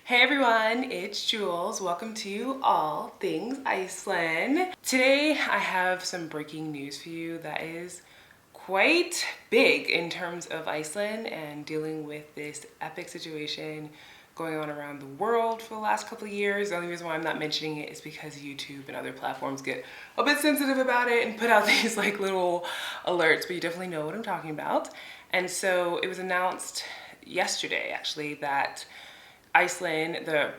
Hey everyone, it's Jules. Welcome to All Things Iceland. Today I have some breaking news for you that is quite big in terms of Iceland and dealing with this epic situation going on around the world for the last couple of years. The only reason why I'm not mentioning it is because YouTube and other platforms get a bit sensitive about it and put out these like little alerts, but you definitely know what I'm talking about. And so it was announced yesterday actually that Iceland, the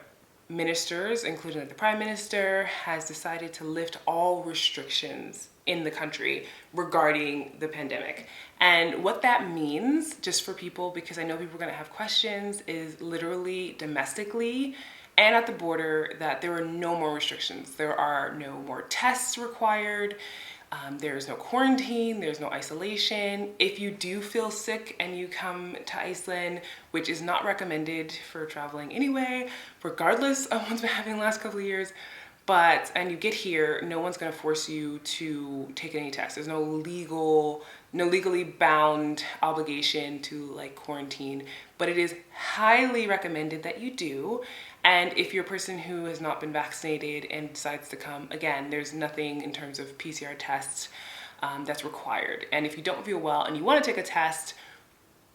ministers, including the prime minister, has decided to lift all restrictions in the country regarding the pandemic. And what that means, just for people, because I know people are going to have questions, is literally domestically and at the border that there are no more restrictions. There are no more tests required. There's no quarantine, there's no isolation. If you do feel sick and you come to Iceland, which is not recommended for traveling anyway, regardless of what's been happening the last couple of years, and you get here, no one's gonna force you to take any tests. There's no legally bound obligation to like quarantine, but it is highly recommended that you do. And if you're a person who has not been vaccinated and decides to come, again, there's nothing in terms of PCR tests that's required. And if you don't feel well and you want to take a test,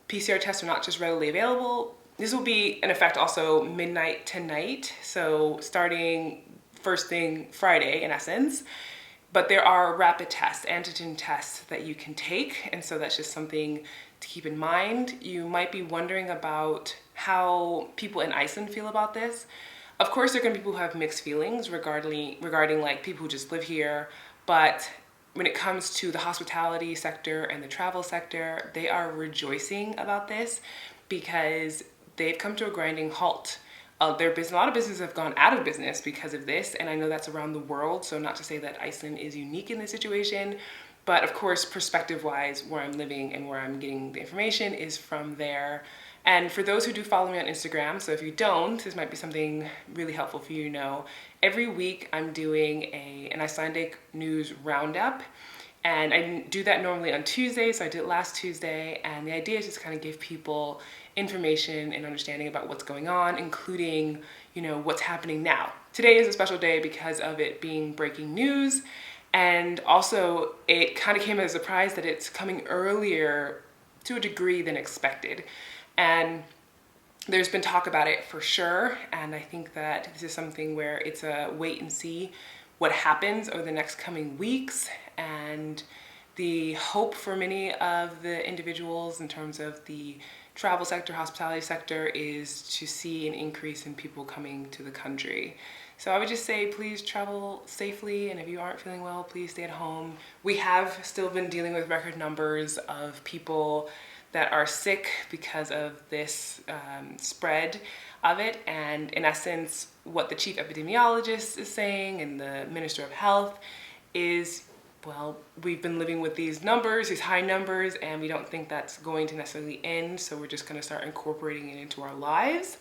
PCR tests are not just readily available. This will be in effect also midnight tonight, so starting first thing Friday in essence. But there are rapid tests, antigen tests that you can take, and so that's just something to keep in mind. You might be wondering about how people in Iceland feel about this. Of course, there are going to be people who have mixed feelings regarding like people who just live here, but when it comes to the hospitality sector and the travel sector, they are rejoicing about this because they've come to a grinding halt. A lot of businesses have gone out of business because of this, and I know that's around the world, so not to say that Iceland is unique in this situation, but of course, perspective-wise, where I'm living and where I'm getting the information is from there. And for those who do follow me on Instagram, so if you don't, this might be something really helpful for you to know. Every week I'm doing an Icelandic news roundup, and I do that normally on Tuesday, so I did it last Tuesday, and the idea is just kind of give people information and understanding about what's going on, including, what's happening now. Today is a special day because of it being breaking news, and also it kind of came as a surprise that it's coming earlier to a degree than expected. And there's been talk about it for sure, and I think that this is something where it's a wait and see what happens over the next coming weeks. And the hope for many of the individuals in terms of the travel sector, hospitality sector, is to see an increase in people coming to the country. So I would just say, please travel safely, and if you aren't feeling well, please stay at home. We have still been dealing with record numbers of people that are sick because of this spread of it. And in essence, what the chief epidemiologist is saying and the minister of health is, well, we've been living with these numbers, these high numbers, and we don't think that's going to necessarily end, so we're just gonna start incorporating it into our lives.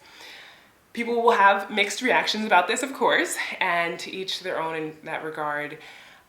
People will have mixed reactions about this, of course, and to each their own in that regard.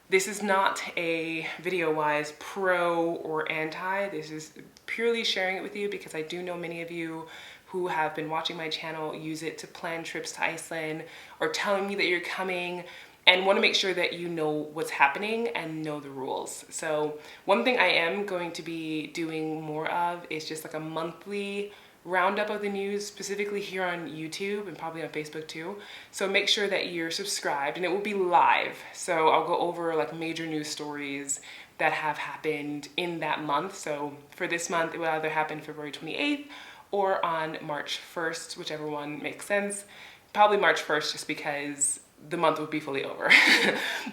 This is not a video-wise pro or anti. This is purely sharing it with you because I do know many of you who have been watching my channel use it to plan trips to Iceland or telling me that you're coming and want to make sure that you know what's happening and know the rules. So one thing I am going to be doing more of is just like a monthly roundup of the news, specifically here on YouTube and probably on Facebook too. So make sure that you're subscribed, and it will be live. So I'll go over like major news stories that have happened in that month. So for this month, it will either happen February 28th or on March 1st, whichever one makes sense. Probably March 1st, just because the month would be fully over.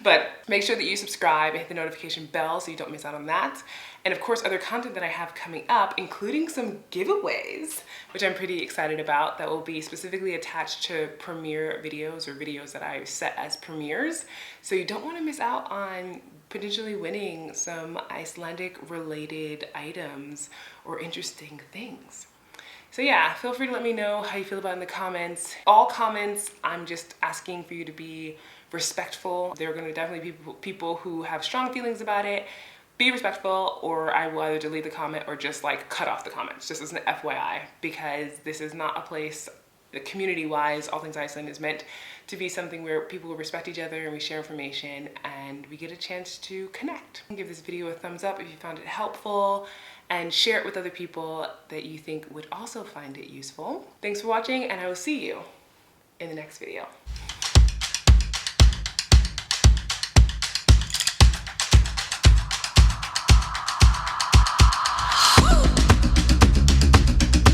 But make sure that you subscribe and hit the notification bell so you don't miss out on that. And of course, other content that I have coming up, including some giveaways, which I'm pretty excited about, that will be specifically attached to premiere videos or videos that I set as premieres. So you don't want to miss out on potentially winning some Icelandic related items or interesting things. So yeah, feel free to let me know how you feel about it in the comments. All comments, I'm just asking for you to be respectful. There are going to definitely be people who have strong feelings about it. Be respectful, or I will either delete the comment or just like cut off the comments, just as an FYI, because this is not a place community-wise, All Things Iceland is meant to be something where people will respect each other and we share information and we get a chance to connect. Give this video a thumbs up if you found it helpful and share it with other people that you think would also find it useful. Thanks for watching, and I will see you in the next video.